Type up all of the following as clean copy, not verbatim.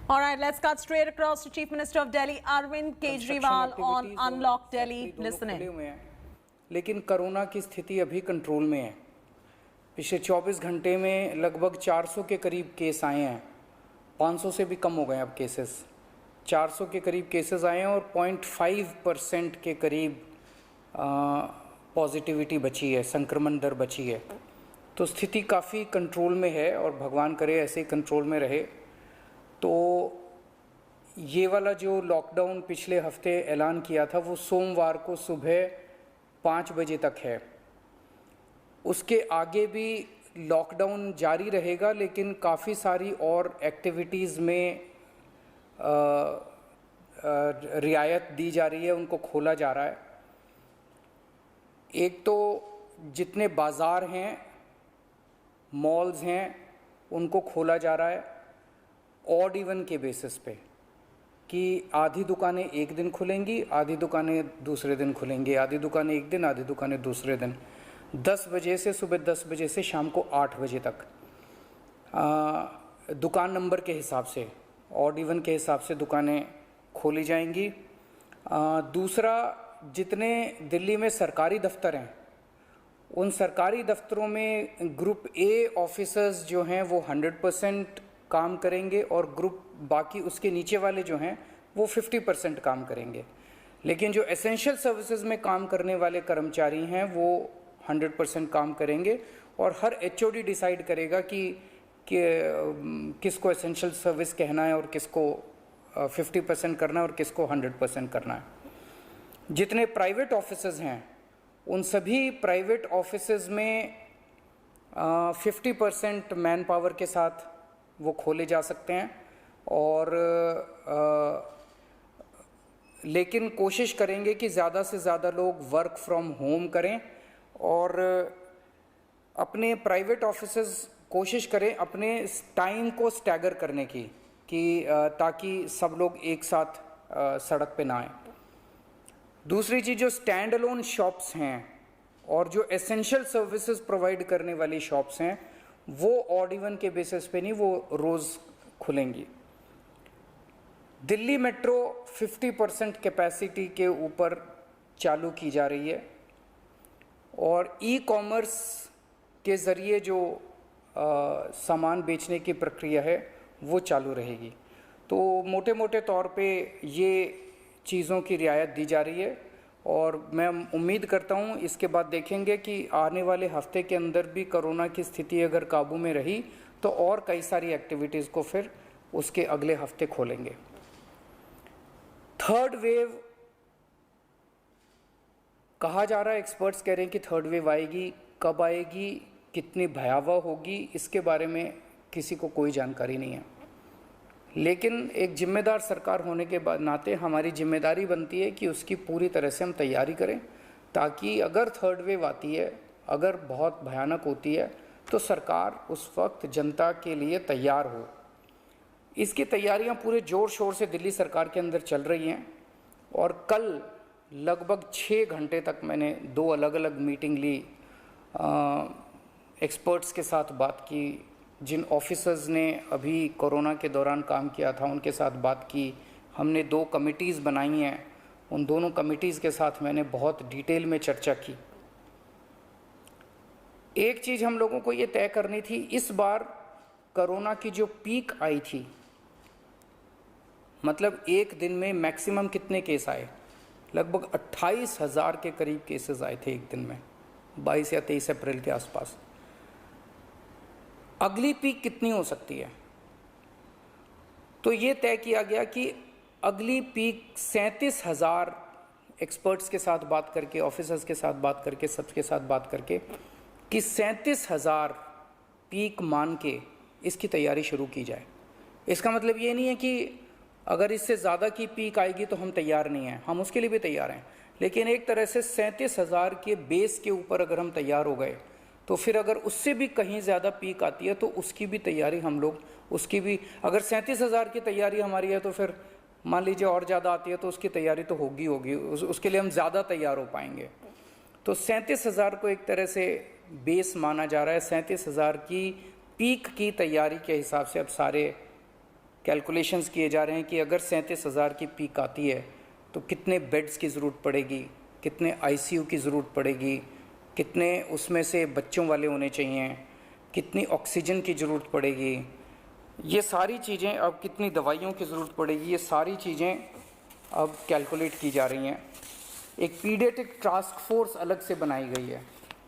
All right, let's cut straight across to Chief Minister of Delhi, Arvind Kejriwal, on Unlock Delhi. Listening. लेकिन corona की स्थिति अभी control में है। पिछले 24 घंटे में लगभग 400 के करीब केस आए हैं, 500 से भी कम हो गए अब केसेस। 400 के करीब केसेस आए हैं और 0.5% के करीब पॉजिटिविटी बची है, संक्रमण दर बची है। तो स्थिति काफ़ी कंट्रोल में है और भगवान करे ऐसे ही कंट्रोल में रहे। तो ये वाला जो लॉकडाउन पिछले हफ्ते ऐलान किया था वो सोमवार को सुबह 5 बजे तक है। उसके आगे भी लॉकडाउन जारी रहेगा, लेकिन काफ़ी सारी और एक्टिविटीज़ में रियायत दी जा रही है, उनको खोला जा रहा है। एक तो जितने बाज़ार हैं, मॉल्स हैं, उनको खोला जा रहा है ऑड इवन के बेसिस पे, कि आधी दुकानें एक दिन खुलेंगी, आधी दुकानें दूसरे दिन खुलेंगी, आधी दुकानें एक दिन, आधी दुकानें दूसरे दिन, 10 बजे से सुबह 10 बजे से शाम को 8 बजे तक, दुकान नंबर के हिसाब से, ऑड इवन के हिसाब से दुकानें खोली जाएंगी। दूसरा, जितने दिल्ली में सरकारी दफ्तर हैं, उन सरकारी दफ्तरों में ग्रुप ए ऑफिसर्स जो हैं वो 100% काम करेंगे और ग्रुप बाकी उसके नीचे वाले जो हैं वो 50% काम करेंगे। लेकिन जो एसेंशियल सर्विसेज में काम करने वाले कर्मचारी हैं वो 100% काम करेंगे और हर एचओडी डिसाइड करेगा कि किसको एसेंशियल सर्विस कहना है और किसको 50% करना है और किसको 100% करना है। जितने प्राइवेट ऑफिसेज हैं उन सभी प्राइवेट ऑफिसेज में 50% मैन पावर के साथ वो खोले जा सकते हैं और लेकिन कोशिश करेंगे कि ज़्यादा से ज़्यादा लोग वर्क फ्रॉम होम करें और अपने प्राइवेट ऑफिसेज कोशिश करें अपने टाइम को स्टैगर करने की, कि ताकि सब लोग एक साथ सड़क पे ना आए। दूसरी चीज़, जो स्टैंड अलोन शॉप्स हैं और जो एसेंशियल सर्विसेज प्रोवाइड करने वाली शॉप्स हैं वो ऑड इवन के बेसिस पे नहीं, वो रोज़ खुलेंगी। दिल्ली मेट्रो 50% कैपेसिटी के ऊपर चालू की जा रही है और ई कॉमर्स के ज़रिए जो सामान बेचने की प्रक्रिया है वो चालू रहेगी। तो मोटे मोटे तौर पे ये चीज़ों की रियायत दी जा रही है और मैं उम्मीद करता हूँ इसके बाद देखेंगे कि आने वाले हफ्ते के अंदर भी कोरोना की स्थिति अगर काबू में रही तो और कई सारी एक्टिविटीज़ को फिर उसके अगले हफ्ते खोलेंगे। थर्ड वेव कहा जा रहा है, एक्सपर्ट्स कह रहे हैं कि थर्ड वेव आएगी, कब आएगी, कितनी भयावह होगी, इसके बारे में किसी को कोई जानकारी नहीं है। लेकिन एक जिम्मेदार सरकार होने के बाद नाते हमारी जिम्मेदारी बनती है कि उसकी पूरी तरह से हम तैयारी करें, ताकि अगर थर्ड वेव आती है, अगर बहुत भयानक होती है, तो सरकार उस वक्त जनता के लिए तैयार हो। इसकी तैयारियां पूरे ज़ोर शोर से दिल्ली सरकार के अंदर चल रही हैं और कल लगभग 6 घंटे तक मैंने 2 अलग अलग मीटिंग ली, एक्सपर्ट्स के साथ बात की, जिन ऑफिसर्स ने अभी कोरोना के दौरान काम किया था उनके साथ बात की। हमने 2 कमिटीज़ बनाई हैं, उन दोनों कमिटीज़ के साथ मैंने बहुत डिटेल में चर्चा की। एक चीज़ हम लोगों को ये तय करनी थी, इस बार कोरोना की जो पीक आई थी, मतलब एक दिन में मैक्सिमम कितने केस आए, लगभग 28,000 के करीब केसेस आए थे एक दिन में, 22 या 23 अप्रैल के आसपास। अगली पीक कितनी हो सकती है? तो ये तय किया गया कि अगली पीक 37,000, एक्सपर्ट्स के साथ बात करके, ऑफिसर्स के साथ बात करके, सबके साथ बात करके, कि 37,000 पीक मान के इसकी तैयारी शुरू की जाए। इसका मतलब ये नहीं है कि अगर इससे ज़्यादा की पीक आएगी तो हम तैयार नहीं हैं, हम उसके लिए भी तैयार हैं। लेकिन एक तरह से 37,000 के बेस के ऊपर अगर हम तैयार हो गए तो फिर अगर उससे भी कहीं ज़्यादा पीक आती है तो उसकी भी तैयारी हम लोग, उसकी भी, अगर 37,000 की तैयारी हमारी है तो फिर मान लीजिए और ज़्यादा आती है तो उसकी तैयारी तो होगी उसके लिए हम ज़्यादा तैयार हो पाएंगे। तो 37,000 को एक तरह से बेस माना जा रहा है। 37,000 की पीक की तैयारी के हिसाब से अब सारे कैलकुलेशंस किए जा रहे हैं कि अगर 37,000 की पीक आती है तो कितने बेड्स की ज़रूरत पड़ेगी, कितने आईसीयू की ज़रूरत पड़ेगी, कितने उसमें से बच्चों वाले होने चाहिए, कितनी ऑक्सीजन की ज़रूरत पड़ेगी, ये सारी चीज़ें, अब कितनी दवाइयों की ज़रूरत पड़ेगी, ये सारी चीज़ें अब कैलकुलेट की जा रही हैं। एक पीडियाट्रिक टास्क फोर्स अलग से बनाई गई है।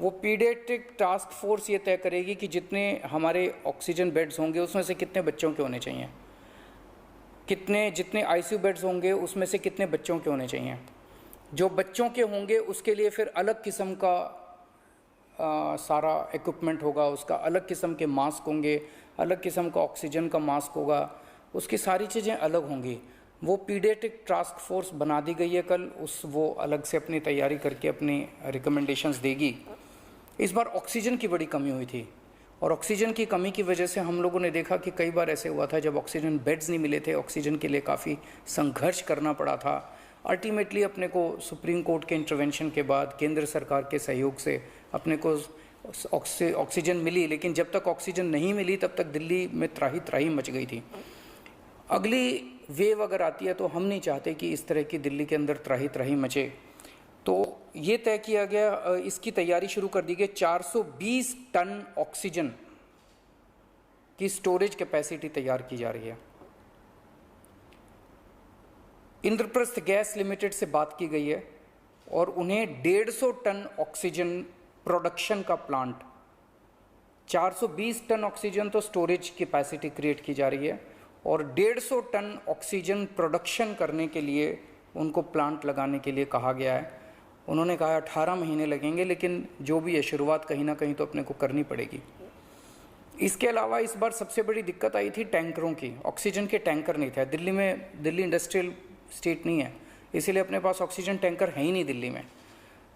वो पीडियाट्रिक टास्क फोर्स ये तय करेगी कि जितने हमारे ऑक्सीजन बेड्स होंगे उसमें से कितने बच्चों के होने चाहिए, जितने आईसीयू बेड्स होंगे उसमें से कितने बच्चों के होने चाहिए। जो बच्चों के होंगे उसके लिए फिर अलग किस्म का सारा इक्विपमेंट होगा, उसका अलग किस्म के मास्क होंगे, अलग किस्म का ऑक्सीजन का मास्क होगा, उसकी सारी चीज़ें अलग होंगी। वो पीडियाट्रिक टास्क फोर्स बना दी गई है कल, वो अलग से अपनी तैयारी करके अपनी रिकमेंडेशंस देगी। इस बार ऑक्सीजन की बड़ी कमी हुई थी और ऑक्सीजन की कमी की वजह से हम लोगों ने देखा कि कई बार ऐसे हुआ था जब ऑक्सीजन बेड्स नहीं मिले थे, ऑक्सीजन के लिए काफ़ी संघर्ष करना पड़ा था। अल्टीमेटली अपने को सुप्रीम कोर्ट के इंटरवेंशन के बाद केंद्र सरकार के सहयोग से अपने को ऑक्सीजन मिली, लेकिन जब तक ऑक्सीजन नहीं मिली तब तक दिल्ली में त्राही त्राही मच गई थी। अगली वेव अगर आती है तो हम नहीं चाहते कि इस तरह की दिल्ली के अंदर त्राही त्राही मचे, तो ये तय किया गया, इसकी तैयारी शुरू कर दी गई। 420 टन ऑक्सीजन की स्टोरेज कैपेसिटी तैयार की जा रही है। इंद्रप्रस्थ गैस लिमिटेड से बात की गई है और उन्हें 150 टन ऑक्सीजन प्रोडक्शन का प्लांट, 420 टन ऑक्सीजन तो स्टोरेज कैपेसिटी क्रिएट की जा रही है और 150 टन ऑक्सीजन प्रोडक्शन करने के लिए उनको प्लांट लगाने के लिए कहा गया है। उन्होंने कहा 18 महीने लगेंगे, लेकिन जो भी है शुरुआत कहीं ना कहीं तो अपने को करनी पड़ेगी। इसके अलावा इस बार सबसे बड़ी दिक्कत आई थी टैंकरों की। ऑक्सीजन के टैंकर नहीं थे दिल्ली में, दिल्ली इंडस्ट्रियल स्टेट नहीं है, इसीलिए अपने पास ऑक्सीजन टैंकर है ही नहीं दिल्ली में।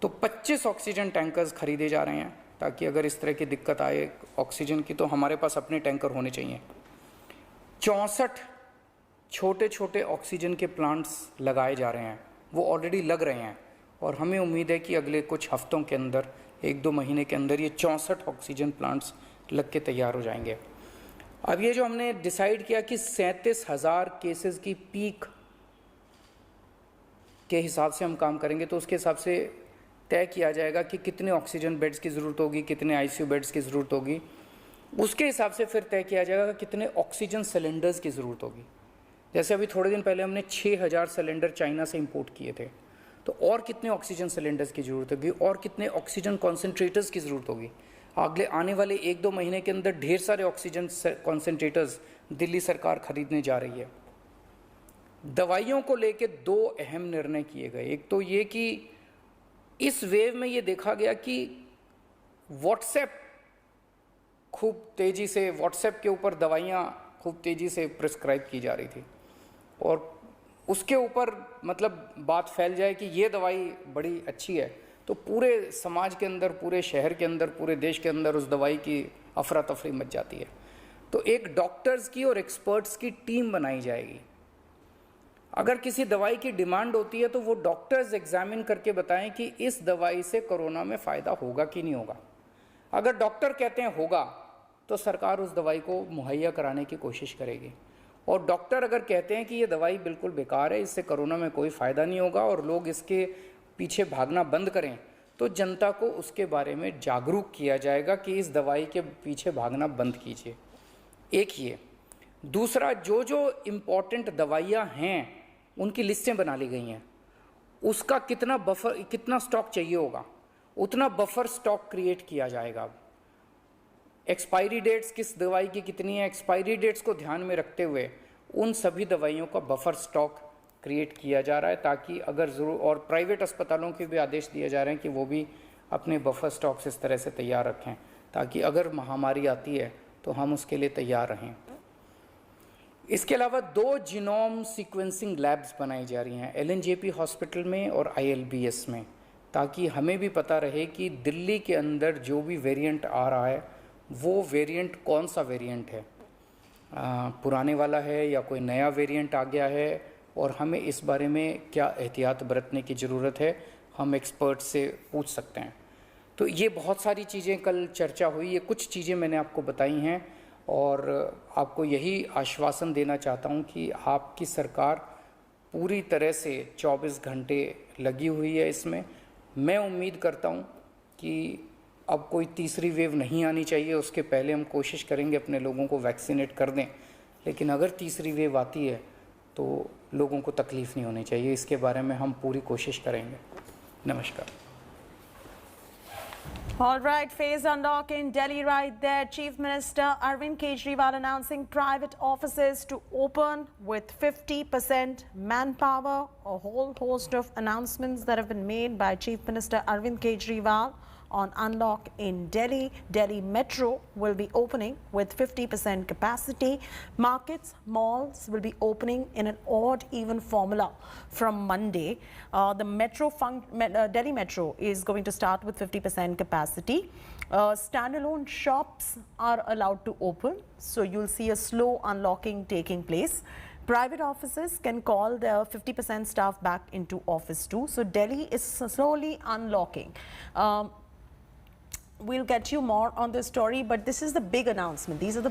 तो 25 ऑक्सीजन टैंकर्स खरीदे जा रहे हैं ताकि अगर इस तरह की दिक्कत आए ऑक्सीजन की तो हमारे पास अपने टैंकर होने चाहिए। 64 छोटे छोटे ऑक्सीजन के प्लांट्स लगाए जा रहे हैं, वो ऑलरेडी लग रहे हैं और हमें उम्मीद है कि अगले कुछ हफ्तों के अंदर, 1-2 महीने के अंदर ये 64 ऑक्सीजन प्लांट्स लग के तैयार हो जाएंगे। अब ये जो हमने डिसाइड किया कि 37,000 केसेस की पीक के हिसाब से हम काम करेंगे, तो उसके हिसाब से तय किया जाएगा कि कितने ऑक्सीजन बेड्स की ज़रूरत होगी, कितने आईसीयू बेड्स की ज़रूरत होगी। उसके हिसाब से फिर तय किया जाएगा कितने ऑक्सीजन सिलेंडर्स की ज़रूरत होगी। जैसे अभी थोड़े दिन पहले हमने 6,000 सिलेंडर चाइना से इंपोर्ट किए थे, तो और कितने ऑक्सीजन सिलेंडर्स की ज़रूरत होगी और कितने ऑक्सीजन कॉन्सेंट्रेटर्स की ज़रूरत होगी। अगले आने वाले 1-2 महीने के अंदर ढेर सारे ऑक्सीजन कॉन्सेंट्रेटर्स दिल्ली सरकार खरीदने जा रही है। दवाइयों को लेके 2 अहम निर्णय किए गए। एक तो ये कि इस वेव में ये देखा गया कि व्हाट्सएप खूब तेज़ी से, व्हाट्सएप के ऊपर दवाइयाँ खूब तेज़ी से प्रिस्क्राइब की जा रही थी और उसके ऊपर मतलब बात फैल जाए कि ये दवाई बड़ी अच्छी है, तो पूरे समाज के अंदर, पूरे शहर के अंदर, पूरे देश के अंदर उस दवाई की अफरा तफरी मच जाती है। तो एक डॉक्टर्स की और एक्सपर्ट्स की टीम बनाई जाएगी। अगर किसी दवाई की डिमांड होती है तो वो डॉक्टर्स एग्जामिन करके बताएं कि इस दवाई से कोरोना में फ़ायदा होगा कि नहीं होगा। अगर डॉक्टर कहते हैं होगा तो सरकार उस दवाई को मुहैया कराने की कोशिश करेगी, और डॉक्टर अगर कहते हैं कि ये दवाई बिल्कुल बेकार है, इससे कोरोना में कोई फ़ायदा नहीं होगा और लोग इसके पीछे भागना बंद करें, तो जनता को उसके बारे में जागरूक किया जाएगा कि इस दवाई के पीछे भागना बंद कीजिए। एक ये। दूसरा, जो जो इम्पॉर्टेंट दवाइयाँ हैं उनकी लिस्टें बना ली गई हैं, उसका कितना बफर, कितना स्टॉक चाहिए होगा उतना बफर स्टॉक क्रिएट किया जाएगा। अब एक्सपायरी डेट्स किस दवाई की कितनी है, एक्सपायरी डेट्स को ध्यान में रखते हुए उन सभी दवाइयों का बफर स्टॉक क्रिएट किया जा रहा है, ताकि अगर ज़रूर, और प्राइवेट अस्पतालों के भी आदेश दिए जा रहे हैं कि वो भी अपने बफर स्टॉक्स इस तरह से तैयार रखें ताकि अगर महामारी आती है तो हम उसके लिए तैयार रहें। इसके अलावा 2 जीनोम सीक्वेंसिंग लैब्स बनाई जा रही हैं LNJP हॉस्पिटल में और ILBS में, ताकि हमें भी पता रहे कि दिल्ली के अंदर जो भी वेरिएंट आ रहा है वो वेरिएंट कौन सा वेरिएंट है, पुराने वाला है या कोई नया वेरिएंट आ गया है, और हमें इस बारे में क्या एहतियात बरतने की ज़रूरत है, हम एक्सपर्ट से पूछ सकते हैं। तो ये बहुत सारी चीज़ें कल चर्चा हुई, ये कुछ चीज़ें मैंने आपको बताई हैं और आपको यही आश्वासन देना चाहता हूं कि आपकी सरकार पूरी तरह से 24 घंटे लगी हुई है इसमें। मैं उम्मीद करता हूं कि अब कोई तीसरी वेव नहीं आनी चाहिए, उसके पहले हम कोशिश करेंगे अपने लोगों को वैक्सीनेट कर दें, लेकिन अगर तीसरी वेव आती है तो लोगों को तकलीफ़ नहीं होनी चाहिए। इसके बारे में हम पूरी कोशिश करेंगे। नमस्कार। All right, phased unlock in Delhi right there. Chief Minister Arvind Kejriwal announcing private offices to open with 50% manpower. A whole host of announcements that have been made by Chief Minister Arvind Kejriwal on unlock in Delhi. Delhi Metro will be opening with 50% capacity. Markets, malls will be opening in an odd even formula from Monday. Delhi Metro is going to start with 50% capacity. Standalone shops are allowed to open, so you'll see a slow unlocking taking place. Private offices can call their 50% staff back into office too. So Delhi is slowly unlocking. We'll get you more on this story, but this is the big announcement. These are the